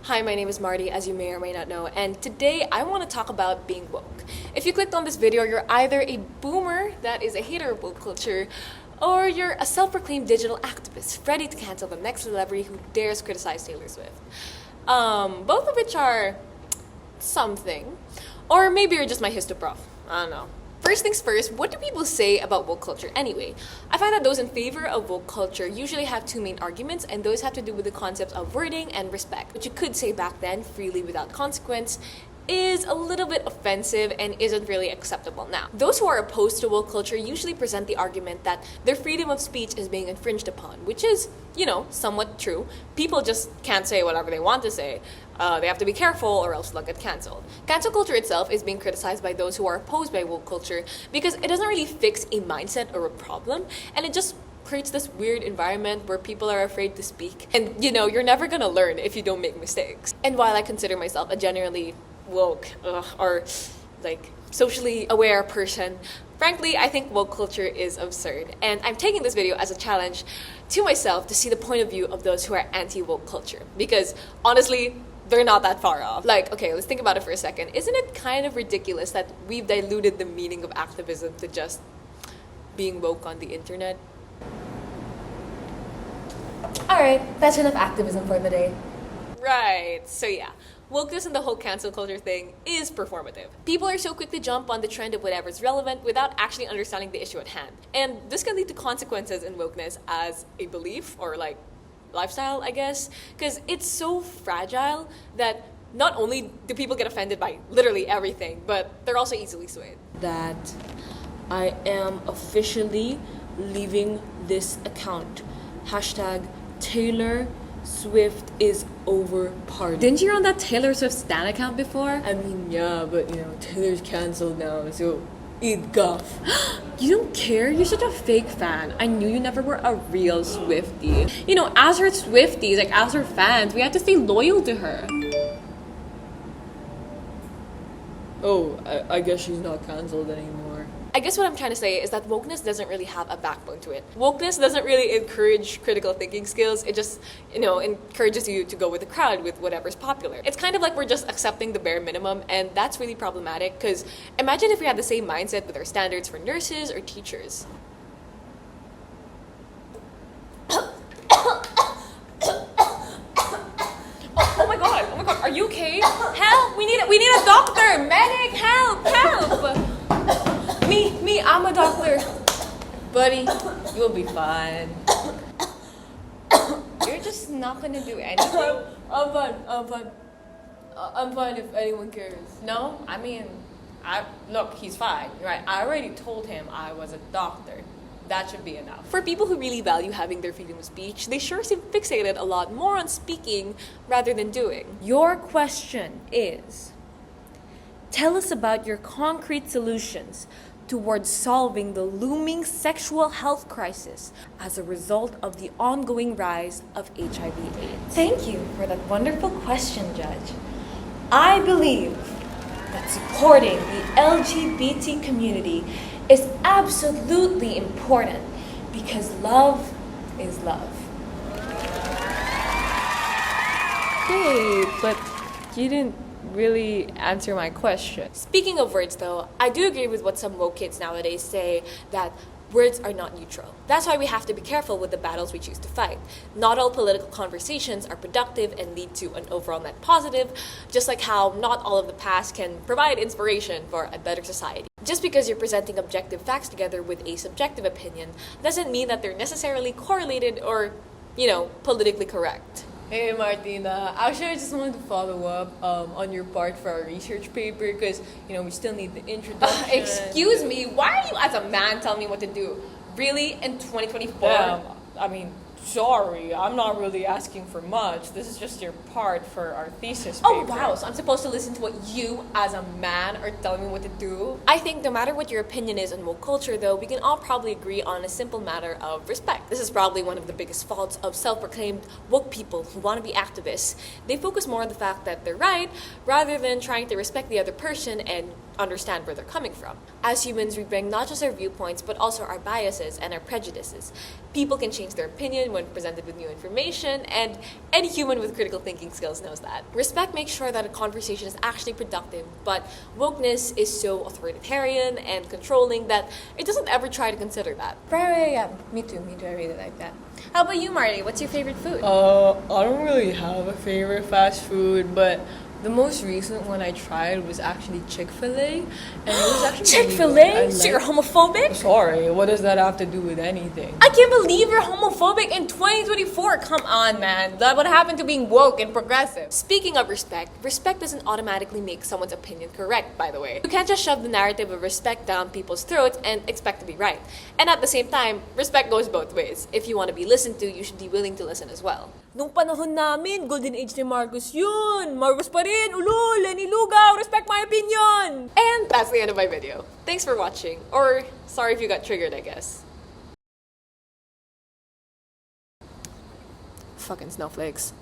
Hi, my name is Marty, as you may or may not know, and today I want to talk about being woke. If you clicked on this video, you're either a boomer that is a hater of woke culture, or you're a self-proclaimed digital activist ready to cancel the next celebrity who dares criticize Taylor Swift. Both of which are something. Or maybe you're just my HISTO prof. I don't know. First things first, what do people say about woke culture anyway? I find that those in favor of woke culture usually have two main arguments, and those have to do with the concepts of wording and respect, which you could say back then freely without consequence, is a little bit offensive and isn't really acceptable now. Those who are opposed to woke culture usually present the argument that their freedom of speech is being infringed upon, which is, somewhat true. People just can't say whatever they want to say. They have to be careful or else they'll get cancelled. Cancel culture itself is being criticized by those who are opposed by woke culture because it doesn't really fix a mindset or a problem, and it just creates this weird environment where people are afraid to speak. And you're never gonna learn if you don't make mistakes. And while I consider myself a generally woke or socially aware person, frankly, I think woke culture is absurd. And I'm taking this video as a challenge to myself to see the point of view of those who are anti-woke culture. Because honestly, they're not that far off. Okay, let's think about it for a second. Isn't it kind of ridiculous that we've diluted the meaning of activism to just being woke on the internet? Alright, that's enough activism for the day. Right, so yeah. Wokeness and the whole cancel culture thing is performative. People are so quick to jump on the trend of whatever's relevant without actually understanding the issue at hand. And this can lead to consequences in wokeness as a belief or lifestyle, I guess, because it's so fragile that not only do people get offended by literally everything, but they're also easily swayed. That I am officially leaving this account. Hashtag Taylor Swift is over party. Didn't you run that Taylor Swift stan account before? I mean, yeah, but Taylor's canceled now, so IDGAF. You don't care? You're such a fake fan. I knew you never were a real Swiftie. As her Swifties, as her fans, we have to stay loyal to her. Oh, I guess she's not canceled anymore. I guess what I'm trying to say is that wokeness doesn't really have a backbone to it. Wokeness doesn't really encourage critical thinking skills. It just, encourages you to go with the crowd, with whatever's popular. It's kind of like we're just accepting the bare minimum, and that's really problematic because imagine if we had the same mindset with our standards for nurses or teachers. Oh my god, are you okay? Help, we need a doctor, medic, help. Me, I'm a doctor. Buddy, you'll be fine. You're just not gonna do anything? I'm fine. I'm fine if anyone cares. No? Look, he's fine, right? I already told him I was a doctor. That should be enough. For people who really value having their freedom of speech, they sure seem fixated a lot more on speaking rather than doing. Your question is, tell us about your concrete solutions towards solving the looming sexual health crisis as a result of the ongoing rise of HIV/AIDS. Thank you for that wonderful question, Judge. I believe that supporting the LGBT community is absolutely important because love is love. Hey, but you didn't really answer my question. Speaking of words though, I do agree with what some woke kids nowadays say, that words are not neutral. That's why we have to be careful with the battles we choose to fight. Not all political conversations are productive and lead to an overall net positive, just like how not all of the past can provide inspiration for a better society. Just because you're presenting objective facts together with a subjective opinion doesn't mean that they're necessarily correlated or, politically correct. Hey Martina, actually I just wanted to follow up on your part for our research paper because, we still need the introduction. Excuse me, why are you as a man telling me what to do? Really? In 2024? Sorry, I'm not really asking for much. This is just your part for our thesis paper. Oh wow, so I'm supposed to listen to what you as a man are telling me what to do? I think no matter what your opinion is on woke culture though, we can all probably agree on a simple matter of respect. This is probably one of the biggest faults of self-proclaimed woke people who want to be activists. They focus more on the fact that they're right rather than trying to respect the other person and understand where they're coming from. As humans, we bring not just our viewpoints, but also our biases and our prejudices. People can change their opinion when presented with new information, and any human with critical thinking skills knows that. Respect makes sure that a conversation is actually productive, but wokeness is so authoritarian and controlling that it doesn't ever try to consider that. Yeah, me too, I really like that. How about you, Marty? What's your favorite food? I don't really have a favorite fast food, but the most recent one I tried was actually Chick-fil-A, and it was actually Chick-fil-A? So you're homophobic? Sorry, what does that have to do with anything? I can't believe you're homophobic in 2024. Come on, man. That would happen to being woke and progressive. Speaking of respect, respect doesn't automatically make someone's opinion correct, by the way. You can't just shove the narrative of respect down people's throats and expect to be right. And at the same time, respect goes both ways. If you want to be listened to, you should be willing to listen as well. Nung panahon namin, golden age ni Marcos yun. Marcos pa rin, ulul, Lenny Lugaw, respect my opinion. And that's the end of my video. Thanks for watching. Or, sorry if you got triggered, I guess. Fucking snowflakes.